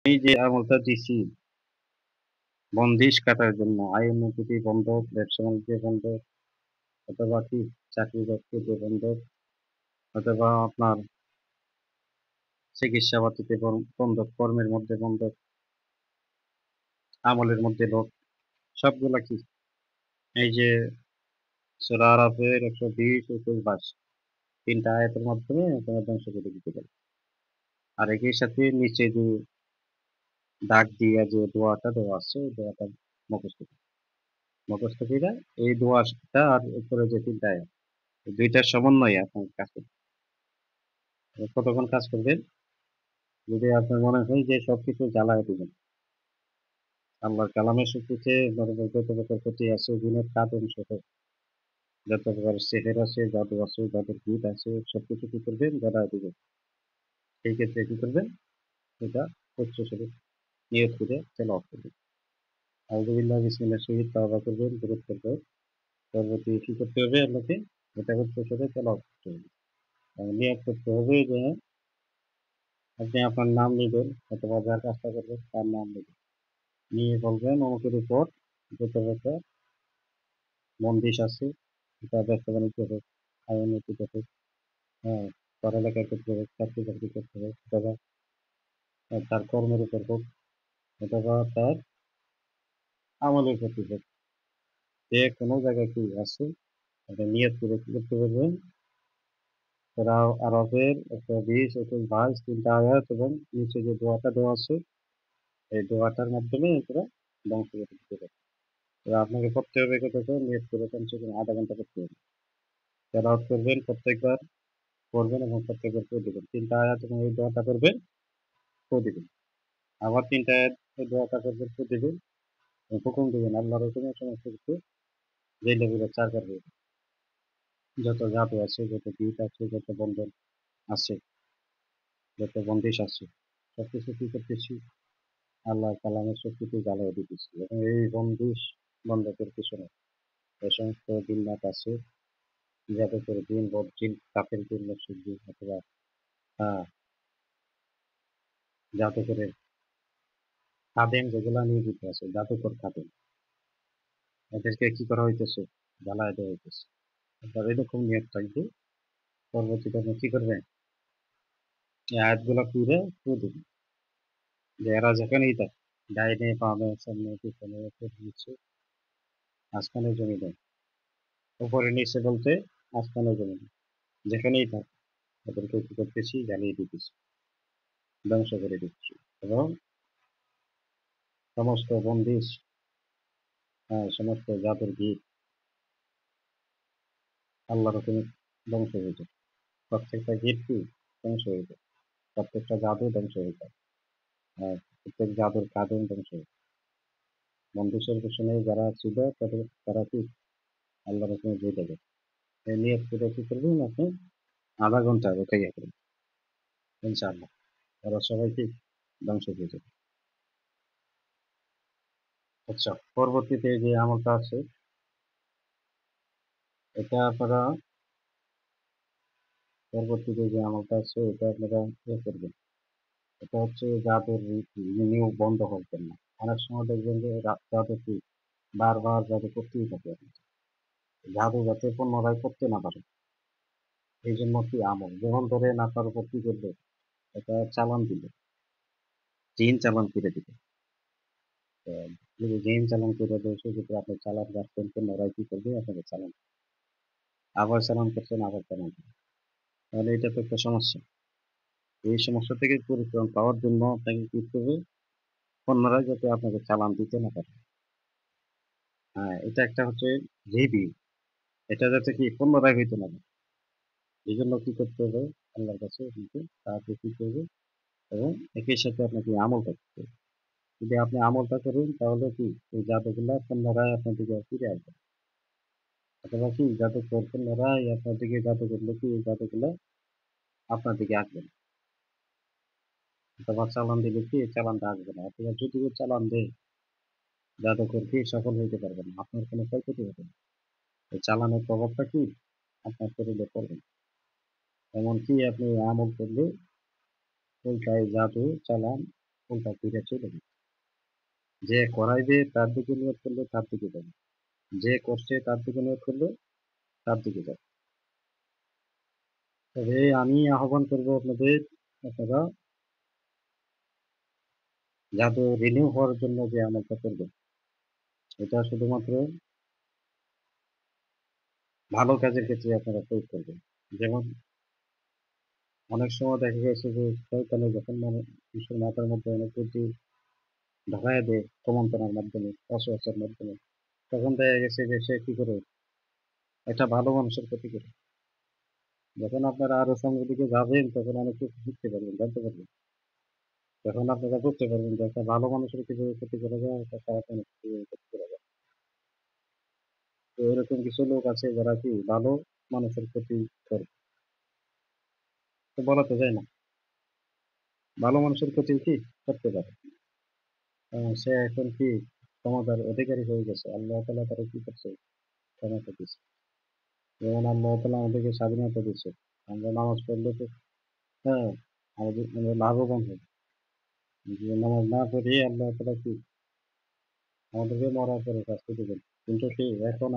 এই যে আমলটা দিছি বন্দিশ কাটার জন্য আইএমএ বন্ধক, ব্যবসা বাণিজ্য বন্ধক অথবা কি চাকরি বাকরিতে বন্ধক অথবা আপনার চিকিৎসা পাতিতে বন্ধক, কর্মের মধ্যে বন্ধক, আমলের মধ্যে লোক সবগুলা কি এই যে সূরা আরাফের 120, 21, 22 তিনটা আয়াতের মাধ্যমে তোমার ধ্বংস করে দিতে পারে। আর একই সাথে নিচে যে দাগ দিয়া যে দোয়াটা দেওয়া আছে ওই দোয়াটা মুখস্থ করবে। মুখস্থ কইরা এই দোয়াটা আর উপরে যে তিনটা আয়াত এই দুইটার সমন্বয়ে আপনার কাজ করবে। কতক্ষণ কাজ করবেন? যদি আপনার মনে হয় যে সবকিছু জ্বালায় দিবেন, আল্লাহর কালামের শক্তিতে যত প্রকার ক্ষতি আছে, জিনের কাঁদন সহ যত প্রকার সেহের আছে, জাদু আছে, জাদুর ভূত আছে, সবকিছু কি করবেন? জ্বালায় দিবেন। সেই ক্ষেত্রে কি করবেন? এটা উচ্চ স্বরে নিয়ত করে তেলাওয়াত করবেন। আউযুবিল্লাহি বিসমিল্লাহির সহিত তাওবা করবেন, দরুদ পড়বেন। পরবর্তী কি করতে হবে আপনাকে? এটা উচ্চ স্বরে তেলাওয়াত করতে হবে। নিয়ত করতে হবে যে আপনি আপনার নাম নিবেন অথবা যার কাজটা করবেন তার নাম নিবেন। নিয়ে বলবেন অমুকের উপর যত প্রকার বন্দিশ আছে, এটা ব্যবসা বাণিজ্য হোক, আয় উন্নতিতে হোক, হ্যাঁ, পড়ালেখার ক্ষেত্রে হোক, চাকরি বাকরির ক্ষেত্রে হোক, অথবা তার কর্মের উপর হোক, অথবা তার আমলের প্রতি হোক, যে কোনো জায়গায় কি আছে এটা নিয়ত করে কি করতে পারবেন? সূরা আরাফের 120, 21, 22 তিনটা আয়াত এবং নিচে যে দোয়াটা দেওয়া আছে এই দোয়াটার মাধ্যমে এটা ধ্বংস করে দিতে পারবেন। এবার আপনাকে পড়তে হবে কতক্ষণ? নিয়ত করে কমসে কম আধা ঘন্টা পড়তে হবে। তেলাওয়াত করবেন প্রত্যেকবার, পড়বেন এবং প্রত্যেকবার ফু দিবেন। ৩ টা আয়াত এবং এই দোয়াটা করবেন, ফু দিবেন। আবার ৩ টা আয়াত এই দোয়াটা করবেন, ফু দিবেন এবং হুকুম দিবেন। আল্লাহর হুকুমে সমস্ত কিছু যেই লেভেলে চারবার হয়ে যাবে। যত জাদু আছে, যত বিদ আছে, যত বন্ধন আছে, যত বন্দিশ আছে, সবকিছু কি করতেছি? আল্লাহর কালামের শক্তিতে জ্বালাইয়া দিতেছি এবং এই বন্দিশ বন্ধকের পিছনে যে সমস্ত জিন্নাত আছে, জাদুকর জিন, বদজিন, কাফের জিন, মুশরিক জিন অথবা আ জাদুকরের খাদেম যেগুলা নিয়োজিত আছে, জাদুকর খাদেম, এদেরকে কি করা হইতেছে? জ্বালায় দেওয়া হইতেছে। আপনার এরকম নিয়ত থাকবে, পরবর্তীতে আপনি কি করবেন? এই আয়াতগুলা পইড়া ফু দিবেন। যে এরা যেখানেই থাক, ডাইনে, বামে, সামনে, পিছনে, উপর, নিচে, মাঝখানে, জমিনে, উপরে নিচে বলতে মাঝখানে, জমিনে, যেখানেই থাক ওদেরকে কি করতেছি? জ্বালিয়ে দিতেছি, ধ্বংস করে দিচ্ছি এবং সমস্ত বন্দিশ, সমস্ত জাদুর ভিত আল্লাহর হুকুমে ধ্বংস হয়ে যায়। প্রত্যেকটা ভিত কি ধ্বংস হয়ে যায়, প্রত্যেকটা জাদু ধ্বংস হয়ে যায়, প্রত্যেক জাদুর কাঁদন ধ্বংস হয়ে যায়। বন্দিশের পেছনে যারা ছিল তারা কি আল্লাহর হুকুমে যেতে যাবে। এই নিয়ত করে কি করবেন আপনি? আধা ঘন্টা রুকাইয়া করবেন, ইনশাআল্লাহ ওরা সবাই কি ধ্বংস হয়ে যাবে। আচ্ছা, পরবর্তীতে যে আমলটা আছে এটা আপনারা পরবর্তীতে যে আমলটা আছে এটা আপনারা ইয়ে করবেন। এটা হচ্ছে জাদুর নিয়োগ বন্ধ করবেন না। অনেক সময় দেখবেন যে জাদু কি বারবার জাদু করতেই থাকে আপনি। জাদু যাতে পুনরায় করতে না পারে এই জন্য কি আমল, যেমন ধরেন আপনার উপর কি করবে? এটা চালান দিবে, জিন চালান করে দিবে। তো যদি জিন চালান করে দেয় সেক্ষেত্রে আপনি চালান রাখবেন, পুনরায় কি করবে? আপনাকে চালান, আবার চালান করছেন, আবার চালান করবেন। তাহলে এটা তো একটা সমস্যা। এই সমস্যা থেকে পরিত্রাণ পাওয়ার জন্য আপনাকে কি করতে হবে? পুনরায় যাতে আপনাকে চালান দিতে না পারে। হ্যাঁ, এটা একটা হচ্ছে রিভিউ। এটা যাতে কি পুনরায় হইতে না পারে। এজন্য কি করতে হবে? আল্লাহর কাছে কিন্তু সাহায্য চাইতে হবে এবং একই সাথে আপনাকে আমলটা করতে হবে। যদি আপনি আমলটা করেন তাহলে কি এই জাদুগুলা পুনরায় আপনার দিকে ফিরে আসবে। অথবা কি জাদুকর পুনরায় আপনার দিকে জাদু করলে কি এই জাদুগুলা আপনার দিকে আসবে না। অথবা চালান দিলে কি এই চালানটা আসবে না। অথবা যদিও চালান দেয় জাদুকর কি সফল হইতে পারবে না। আপনার কোনো ক্ষয়ক্ষতি হবে না। এই চালানের প্রভাবটা কি আপনার শরীরে পড়বে না। এমনকি আপনি আমল করলে উল্টায় জাদু চালান উল্টা ফিরে চলে যাবে। যে করাইবে তার দিকে নিয়ত করলে তার দিকে যাবে, যে করছে তার দিকে নিয়ত করলে তার দিকে যাবে। তবে আমি আহ্বান করবো আপনাদের, আপনারা জাদু রিনিউ হওয়ার জন্য যে আমলটা করবেন, এটা শুধুমাত্র ভালো কাজের ক্ষেত্রে আপনারা প্রয়োগ করবেন। যেমন অনেক সময় দেখা গেছে যে শয়তানে যখন মানুষের মাথার মধ্যে অনেক বুদ্ধি ঢোকায় দেয় কুমন্ত্রণার মাধ্যমে, ওয়াসওয়াসার মাধ্যমে, তখন দেখা গেছে যে সে কি করে একটা ভালো মানুষের ক্ষতি করে। যখন আপনারা আরো সামনের দিকে যাবেন তখন অনেক কিছু শিখতে পারবেন, জানতে পারবেন। তখন আপনারা বুঝতে পারবেন যে একটা ভালো মানুষের কিভাবে ক্ষতি করা যায়, একটা খারাপ মানুষের কিভাবে ক্ষতি করা যায়। তো এরকম কিছু লোক আছে যারা কি ভালো মানুষের ক্ষতি করে। তো বলা তো যায় না, ভালো মানুষের ক্ষতি কি করতে পারে। সে এখন কি ক্ষমতার অধিকারী হয়ে গেছে, আল্লাহ তাআলা তারা কি করছে, ক্ষমতা দিচ্ছে। যেমন আল্লাহ তাআলা আমাদেরকে স্বাধীনতা দিচ্ছে, আমরা নামাজ পড়লে তো হ্যাঁ আমরা লাভবান হই। যে নামাজ না পড়ে আল্লাহ তাআলা কি আমাদেরকে মরার পরে শাস্তি দিবেন। কিন্তু কি এখন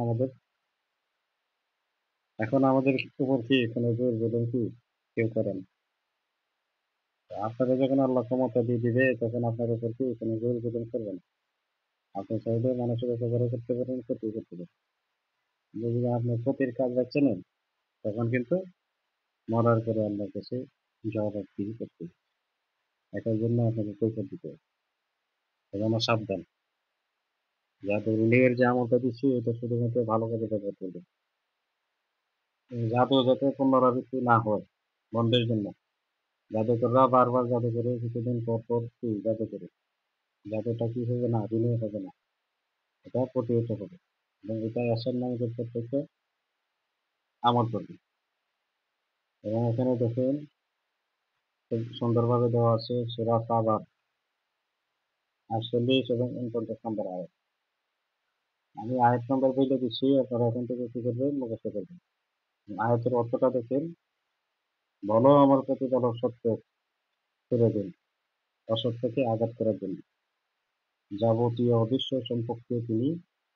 আমাদের উপর কি কোনো জোর জুলুম কি কেউ করে না। আপনাদের যখন আল্লাহ ক্ষমতা দিয়ে দিবে তখন আপনার উপর কি কোনো জোর জুলুম করবে না। আপনি চাইলে মানুষের উপকারও করতে পারেন, ক্ষতিও করতে পারেন। যদি আপনি ক্ষতির কাজ বেছে নেন তখন কিন্তু মরার পরে আল্লাহর কাছে জবাবদিহি করতে হবে। এটার জন্য আপনাকে কৈফিয়ত দিতে হবে। এজন্য সাবধান। জাদু রিলের যে আমলটা দিচ্ছি এটা শুধুমাত্র ভালো কাজে ব্যবহার করবেন। জাদু যাতে পুনরাবৃত্তি না হয় বন্ধের জন্য। জাদুকররা বারবার জাদু করে, কিছুদিন পর পর কি জাদু করে। জাদুটা কি হবে না, রিনিউ হবে না। এটা প্রতিহত হবে। এবং এটা আসার নামীদের প্রত্যেককে আমল করবে। এবং এখানে দেখেন খুব সুন্দরভাবে দেওয়া আছে সূরা সাবার ৪৮ এবং ৪৯ নম্বর আয়াত। আমি আয়াত নাম্বার বলে দিচ্ছি, আপনারা এখান থেকে কি করবেন, মুখস্থ করবেন। আয়াতের অর্থটা দেখেন, বলো আমার প্রতিপালক সত্য করে দিন, অসত্যকে আঘাত করার জন্য যাবতীয় অদৃশ্য সম্পর্কে তিনি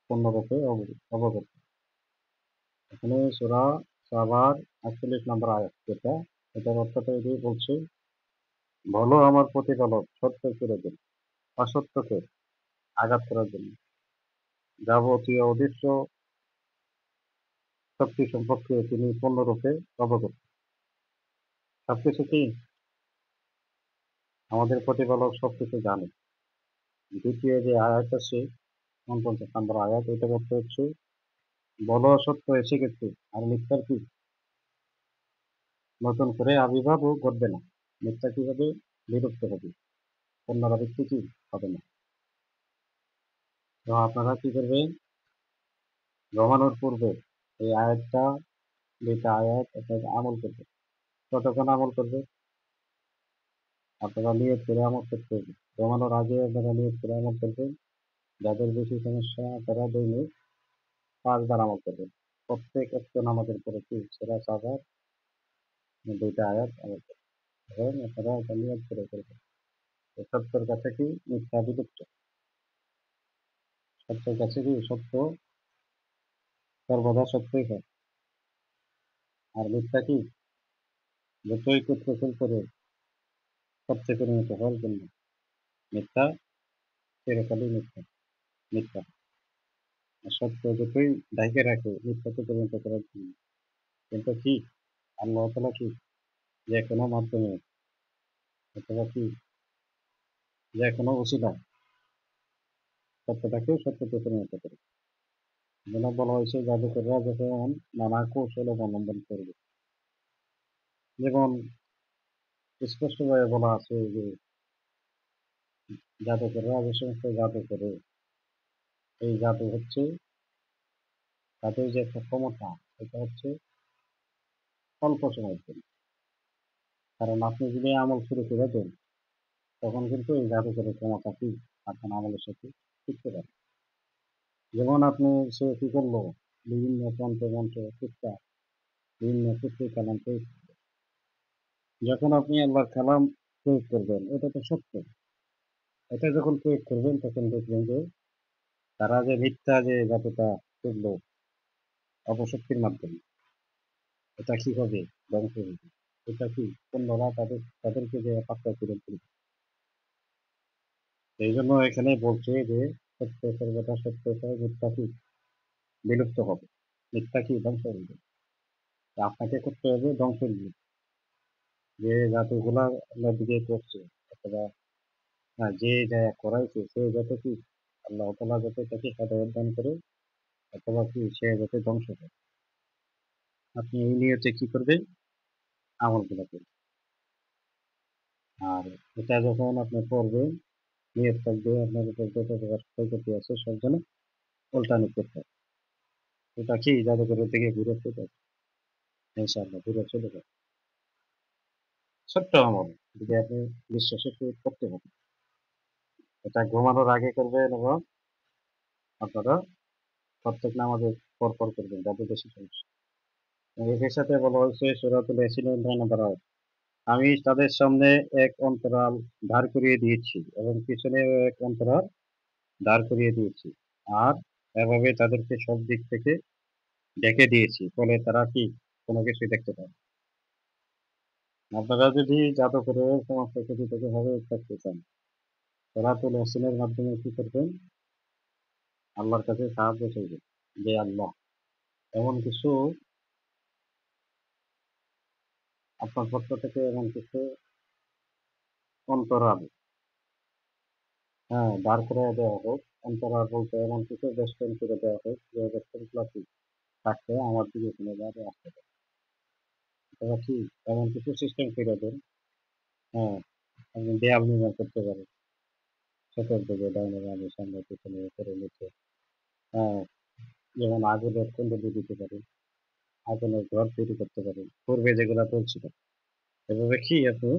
পূর্ণরূপে অবগত। এখানে সূরা সাবার ৪৮ নম্বর আয়াত যেটা, এটার অর্থটা এটাই বলছে, বলো আমার প্রতিপালক সত্য করে দিন, অসত্যকে আঘাত করার জন্য যাবতীয় অদৃশ্য শক্তি সম্পর্কে তিনি পূর্ণরূপে অবগত। সবকিছু কি আমাদের প্রতিপালক সবকিছু জানে। দ্বিতীয় যে আয়াত আছে ৪৯ নম্বর আয়াত, এটার অর্থ হচ্ছে, বলো সত্য এসে গেছে আর মিথ্যার কি নতুন করে আবির্ভাবও ঘটবে না। মিথ্যা কি হবে, বিলুপ্ত হবে, পুনরাবৃত্তি কি হবে না। তো আপনারা কি করবেন, ঘুমানোর পূর্বে এই আয়াতটা, দুইটা আয়াত আপনারা আমল করবে। কতক্ষণ আমল করবে, আপনারা নিয়ত করে আমল করতে হবে। ঘুমানোর আগে আপনারা নিয়ত করে আমল করবেন। যাদের বেশি সমস্যা তারা দৈনিক ৫ বার আমল করবেন। প্রত্যেক ওয়াক্ত নামাজের পরে কি সূরা সাবার দুইটা আয়াত আমল করবেন এবং আপনারা এটা নিয়ত করে করবেন। সত্যের কাছে কি মিথ্যা বিলুপ্ত, সত্যের কাছে কি সত্য সর্বদা সত্যই হয়। আর মিথ্যা কি যতই কুৎসিত করে সত্যে পরিণত হওয়ার জন্য মিথ্যা চিরকালই মিথ্যা মিথ্যা। আর সত্য যতই ঢাকে রাখে মিথ্যাতে পরিণত করার জন্য। কিন্তু কি আল্লাহ তাআলা কি যে কোনো মাধ্যমে অথবা কি যে কোনো ওসিলায় সত্যটাকেও সত্যতে পরিণত করে। যেন বলা হয়েছে জাদুকররা যখন নানা কৌশল অবলম্বন করবে, যেমন স্পষ্টভাবে বলা আছে যে জাদুকররা যে সমস্ত জাদু করে, এই জাদু হচ্ছে তাদের যে একটা ক্ষমতা, এটা হচ্ছে অল্প সময়ের জন্য। কারণ আপনি যদি আমল শুরু করে দেন তখন কিন্তু এই জাদুকরের ক্ষমতা কি আপনার আমলের সাথে শিখতে পারে। যেমন আপনি সে কি করলো, বিভিন্ন তন্ত্র মন্ত্র শিক্ষা, বিভিন্ন সূত্রে কালাম প্রয়োগ, যখন আপনি আল্লাহর কালাম প্রয়োগ করবেন এটা তো সত্য, এটা যখন প্রয়োগ করবেন তখন দেখবেন যে তারা যে মিথ্যা যে যতটা করলো অপশক্তির মাধ্যমে, এটা কি হবে? ধ্বংস হবে। এটা কি অন্যরা তাদেরকে যে পাত্তা করে তুলবে। এই জন্য এখানে বলছে যে সত্য সর্বদা সত্য হয়, মিথ্যা কি বিলুপ্ত হবে, মিথ্যা কি ধ্বংস হবে। তা আপনাকে করতে হবে ধ্বংসের দিকে। যে জাতিগুলা নদীকে করছে অথবা যে যা করাইছে সে যাতে কি আল্লাহ তাআলা যাতে তাকে হেদায়েত দান করে অথবা কি সে যাতে ধ্বংস হয়। আপনি এই নিয়তে কি করবেন? আমলগুলা করবেন। আর এটা যখন আপনি করবেন নিয়ত থাকবে আপনার উপর যত প্রকার ক্ষয়ক্ষতি আছে সব যেন উল্টানি করতে হবে। এটা কি জাদুঘরের থেকে ঘুরে চলে যাবে, ইনশাআল্লাহ ঘুরে চলে যাবে। ছোট্ট আমল যদি আপনি বিশ্বাসের সহিত করতে পারেন। এটা ঘুমানোর আগে করবেন এবং আপনারা প্রত্যেক নামাজে পরপর করবেন যাতে বেশি সমস্যা। এর সাথে বলা হয়েছে সূরাতুল ইয়াসিনের ৯ নম্বর আয়াত। আমি তাদের সামনে এক অন্তরাল দাঁড় করিয়ে দিয়েছি এবং পিছনেও এক অন্তরাল দাঁড় করিয়ে দিয়েছি। আর এভাবে তাদেরকে সব দিক থেকে ঢেকে দিয়েছি। ফলে তারা কি কোন কিছুই দেখতে পায় না। আপনারা যদি জাদুঘরের সমস্ত কিছু থেকে ভাবে থাকতে চান, সূরাতুল ইয়াসিনের মাধ্যমে কি করবেন? আল্লাহর কাছে সাহায্য চাইবেন। যে আল্লাহ এমন কিছু আপনার পক্ষ থেকে এমন কিছু অন্তরাল দাঁড় করাইয়া দেওয়া হোক। অন্তরাল বলতে এমন কিছু বেষ্টন করে দেওয়া হোক যে বেষ্টনগুলা কি থাকলে আমার দিকে কোনোভাবে আসতে পারে। অথবা কি এমন কিছু সিস্টেম করে দেন, হ্যাঁ, আপনি দেয়াল নির্মাণ করতে পারেন। চতুর্দিকে ডাইনে বামে সামনে পিছনে উপরে নিচে। হ্যাঁ, যেমন আগুনের কুণ্ডলী দিতে পারেন, আগুনের ঘর তৈরি করতে পারেন। পূর্বে যেগুলা চলছিল। এভাবে কি আপনি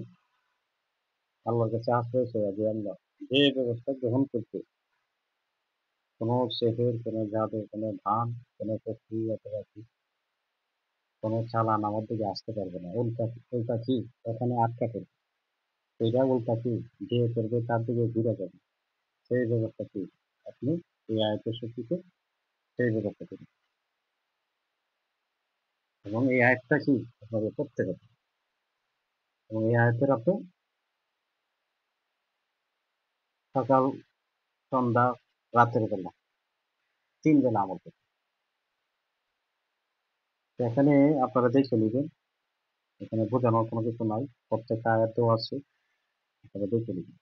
আল্লাহর কাছে আশ্রয় চাওয়া যে আল্লাহ যে ব্যবস্থা গ্রহণ করতে কোনো সেহের, কোনো জাদু, কোনো ধান, কোনো শক্তি অথবা কি কোনো চালান আমার দিকে আসতে পারবে না। উল্টা উল্টা কি ওখানে আটকা পড়বে। এটা উল্টা কি যে করবে তার দিকে ঘুরে যাবে। সেই ব্যবস্থা কি আপনি এই আয়াতের শক্তিতে সেই ব্যবস্থা করুন। এবং এই আয়াতটা কি আপনাকে করতে হবে। এবং এই আয়াতের আপনি সকাল, সন্ধ্যা, রাতের বেলা ৩ বেলা আমল করবেন। তো এখানে আপনারা দেখে নিবেন। এখানে বোঝানোর কোনো কিছু নাই। প্রত্যেকটা আয়াতেও আছে। আপনারা দেখে নিবেন।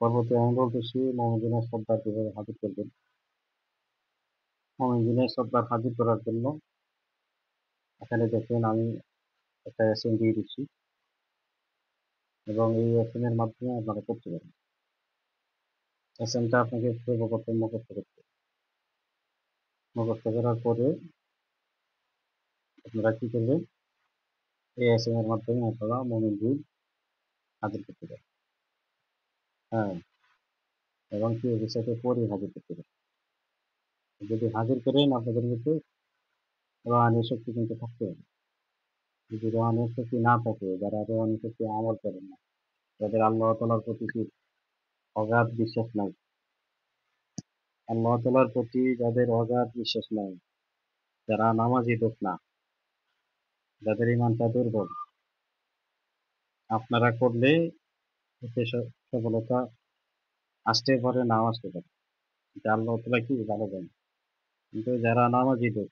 পরবর্তী আমি বলতেছি মুমিনের সর্দার কিভাবে হাজির করবেন। মুমিনের সর্দার হাজির করার জন্য এখানে দেখেন আমি একটা ইয়াসিন দিয়ে দিচ্ছি এবং এই ইয়াসিনের মাধ্যমে আপনারা করতে পারেন। ইয়াসিনটা আপনাকে সর্বপ্রথম মুখস্থ করতে হবে। মুখস্থ করার পরে আপনারা কি করবেন? এই ইয়াসিনের মাধ্যমে আপনারা মুমিনদের হাজির করতে পারেন। হ্যাঁ, এবং কি এর সাথে পরে হাজির করতে পারেন। যদি হাজির করেন আপনাদের মধ্যে রোহানি শক্তি কিন্তু থাকতে হবে। যদি রোহানি শক্তি না থাকে, যারা রোহানি শক্তি আমল করেন না, যাদের আল্লাহ তাআলার প্রতি কি অগাধ বিশ্বাস নাই, আল্লাহ তাআলার প্রতি যাদের অগাধ বিশ্বাস নাই, যারা নামাজি লোক না, যাদের ঈমানটা দুর্বল, আপনারা করলে এতে সফলতা আসতে পারে, নাও আসতে পারে। এটা আল্লাহ তাআলা কি ভালো জানেন। কিন্তু যারা নামাজি লোক,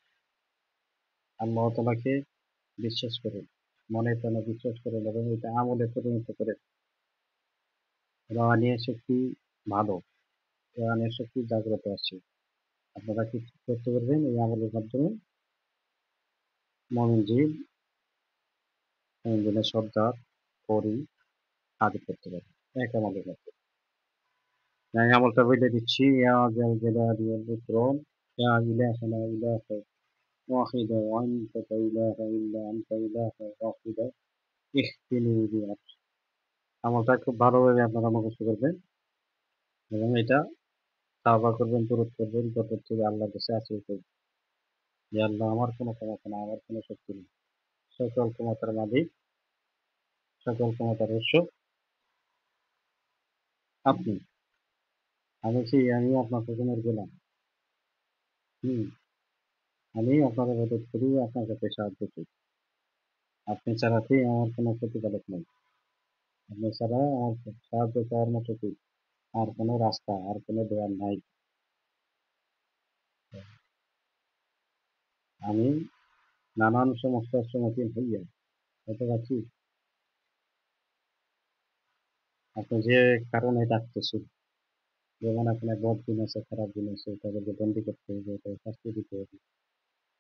আল্লাহ তাআলাকে বিশ্বাস করেন, মনে প্রাণে বিশ্বাস করেন এবং এটা আমলে পরিণত করে, রোহানি শক্তি ভালো, রোহানি শক্তি জাগ্রত আছে। আপনারা কি করতে পারবেন? এই আমলের মাধ্যমে মুমিন জিন, মুমিনের সর্দার, পরী হাজির করতে পারবেন। এক আমলের মাধ্যমে। আমি আমলটা বলে দিচ্ছি। ইয়া যাল জালালি ওয়াল ইকরাম, ইয়া ইলাহানা ইলাহা ওয়াহিদা ওয়া আনতা লা ইলাহা ইল্লা আনতা ইলাহা ওয়াহিদা ইহদিনি বিহা। আমলটা খুব ভালোভাবে আপনারা মুখস্থ করবেন এবং এটা তাওবা করবেন, দরুদ করবেন, দরুদ থেকে আল্লাহর কাছে আশ্রয় করবেন। যে আল্লাহ আমার কোনো ক্ষমতা নাই, আমার কোনো শক্তি নেই। সকল ক্ষমতার মালিক, সকল ক্ষমতার উৎস আপনি। আমি আপনার পেছনের গোলাম। হুম, আমি আপনার ইবাদত করি, আপনার কাছে সাহায্য চাই। আপনি ছাড়া কি আমার কোনো প্রতিপালক নেই। আপনি ছাড়া আমার সাহায্য চাওয়ার মতো কি আর কোনো রাস্তা, আর কোনো দেওয়াল নাই। আমি নানান সমস্যার সম্মুখীন হইয়া অথবা কি আপনি যে কারণে ডাকতেছেন, যেমন আপনার বদ দিন আছে, খারাপ দিন আছে, তাদেরকে বন্দি করতে হবে, তাদের শাস্তি দিতে হবে।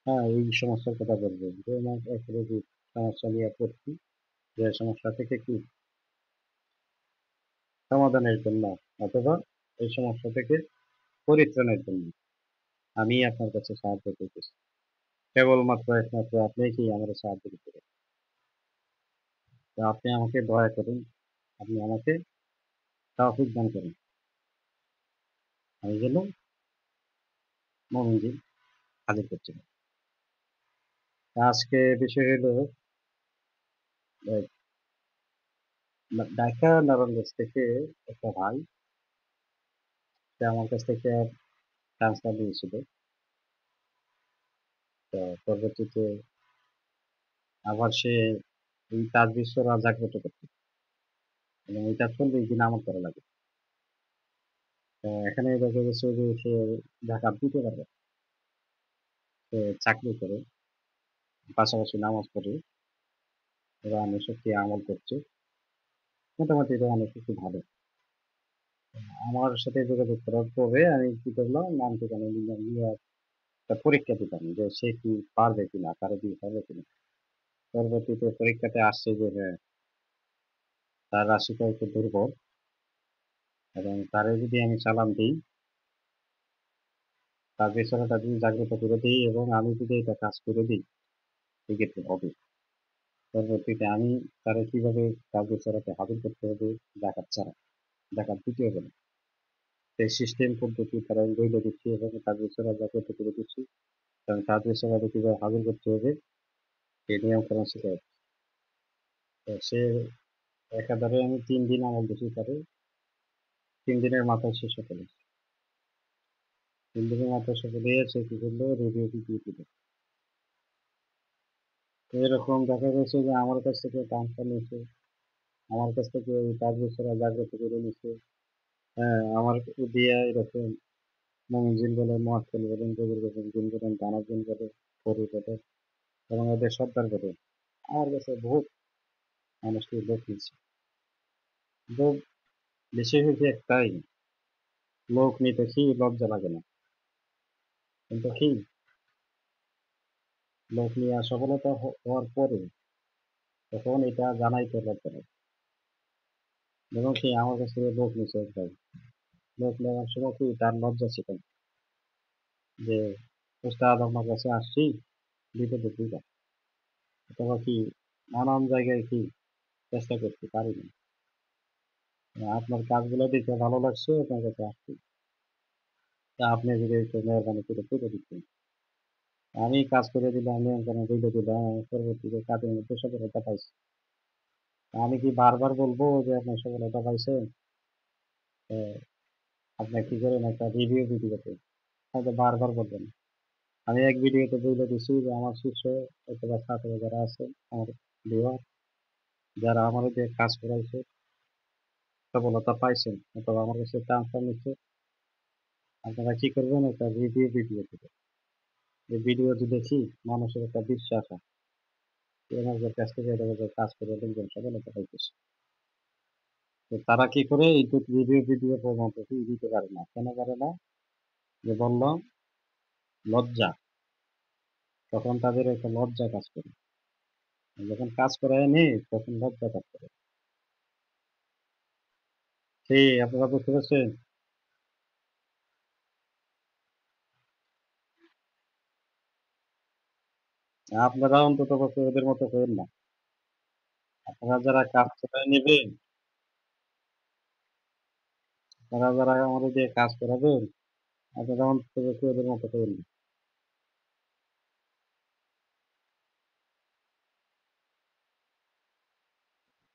হ্যাঁ, এই সমস্যার কথা বলবেন যে আমার এক রোগীর সমস্যা নিয়ে পড়ছি, যে সমস্যা থেকে কি সমাধানের জন্য অথবা এই সমস্যা থেকে পরিত্রাণের জন্য আমি আপনার কাছে সাহায্য করতেছি। কেবলমাত্র একমাত্র আপনি কি আমাকে সাহায্য করতে পারেন। তো আপনি আমাকে দয়া করুন, আপনি আমাকে তৌফিক দান করুন। আমি যেন মুমিন হাজির করছি। আজকে বিষয় হলো ঢাকা নারায়ণগঞ্জ থেকে একটা ভাই, সে আমার কাছ থেকে ট্রান্সফার নিয়েছিল। তো পরবর্তীতে আবার সে এই তাজবিশ্বরা জাগ্রত করতে এবং এই কাজ ৪০ দিন আমল করা লাগে। তো এখানে দেখা গেছে যে সে জাকাত দিতে পারবে। সে চাকরি করে, পাশাপাশি নামাজ পড়ে, কোরআনে শক্তি আমল করছে। মোটামুটি কোরআনে শক্তি ভালো। আমার সাথে যোগাযোগ করার পরে আমি কি করলাম, নাম ঠিকানা নিলাম, নিয়ে একটা পরীক্ষা দিতাম যে সে কি পারবে কিনা, কারো দিয়ে পারবে কিনা। পরবর্তীতে পরীক্ষাতে আসছে যে হ্যাঁ, তার রাশিটা একটু দুর্বল এবং তারে যদি আমি চালান দিই, তার পেছনেটা যদি জাগ্রত করে দিই এবং আমি যদি এটা কাজ করে দিই, সেক্ষেত্রে হবে। পরবর্তীতে আমি তারে কিভাবে তার পেছনেতে হাজির করতে হবে জাকাত ছাড়া, জাকাত দিতে হবে না। সেই সিস্টেম পদ্ধতি তারা আমি বলে দিচ্ছি এবং তার পেছনে জাগ্রত করে দিচ্ছি এবং তার পেছনে কিভাবে হাজির করতে হবে এই নিয়মকানুন শিখাই। তো সে একাধারে আমি ৩ দিন আমল দিছি তারে। ৩ দিনের মাথায় সে সফল হয়েছে। ৩ দিনের মাথায় সফল হয়ে সে কি করলো, রেডিও দিয়ে দিল। তো এরকম দেখা গেছে যে আমার কাছ থেকে ট্রান্সফার নিছে, আমার কাছ থেকে ওই ৫ বছর জাগ্রত করে নিছে। হ্যাঁ, আমার দিয়া এরকম মমিনজিন বলে, মহাক্কেল বলেন, কবির বলেন, জিন বলেন, দানব জিন বলে, পরি বলে এবং এদের সর্দার বলে। আমার কাছে বহুত মানুষকে লোক নিচ্ছে। কিন্তু বিষয় হচ্ছে একটাই, লোক নিতে কি লজ্জা লাগে না। কিন্তু কি লোক নিয়ে সফলতা হওয়ার পরে তখন এটা জানাইতে লজ্জা লাগে। এবং কি আমার কাছ থেকে লোক নিছে এক ভাই। লোক নেওয়ার সময় কি তার লজ্জা ছিল না যে উস্তাদ আপনার কাছে আসছি, বিপদে দিবা। অথবা কি নানান জায়গায় কি চেষ্টা করতে পারিনি। আপনার কাজগুলো দেখে ভালো লাগছে, আপনার কাছে আসছি। তা আপনি যদি একটু মেহরবানি করে দিতেন। আমি কাজ করে দিলাম, নিয়ন্ত্রণে বলে দিলাম, আমি পরবর্তীতে কাজের মধ্যে সফলতা পাইছি। আমি কি বারবার বলবো যে আপনি সফলতা পাইছেন? তো আপনি কি করেন একটা রিভিউ ভিডিওতে, হয়তো বারবার বলবেন। আমি এক ভিডিওতে বলে দিছি যে আমার শীর্ষ অথবা ছাত্র যারা আছে, আমার ভিউয়ার যারা আমার দিয়ে কাজ করাইছে, সফলতা পাইছেন অথবা আমার কাছে ট্রান্সফার নিচ্ছে, আপনারা কি করবেন, একটা রিভিউ ভিডিও দিবেন। এই ভিডিওটি দেখি মানুষের একটা বিশ্বাস হয় যে এনাদের কাছ থেকে এভাবে কাজ করে লোকজন সফলতা পাইতেছে। তো তারা কি করে এই ভিডিও প্রমাণপত্র দিতে পারে না। কেন পারে না? যে বললাম লজ্জা। তখন তাদের একটা লজ্জা কাজ করে। যখন কাজ করায় নেই তখন লজ্জা কাজ করে। সেই আপনারা বুঝতে পারছেন? আপনারা অন্তত পক্ষে ওদের মতো করেন না। আপনারা যারা কাজ করায় নিবেন, আপনারা যারা আমাদের দিয়ে কাজ করাবেন, আপনারা অন্তত পক্ষে ওদের মতো করেন না।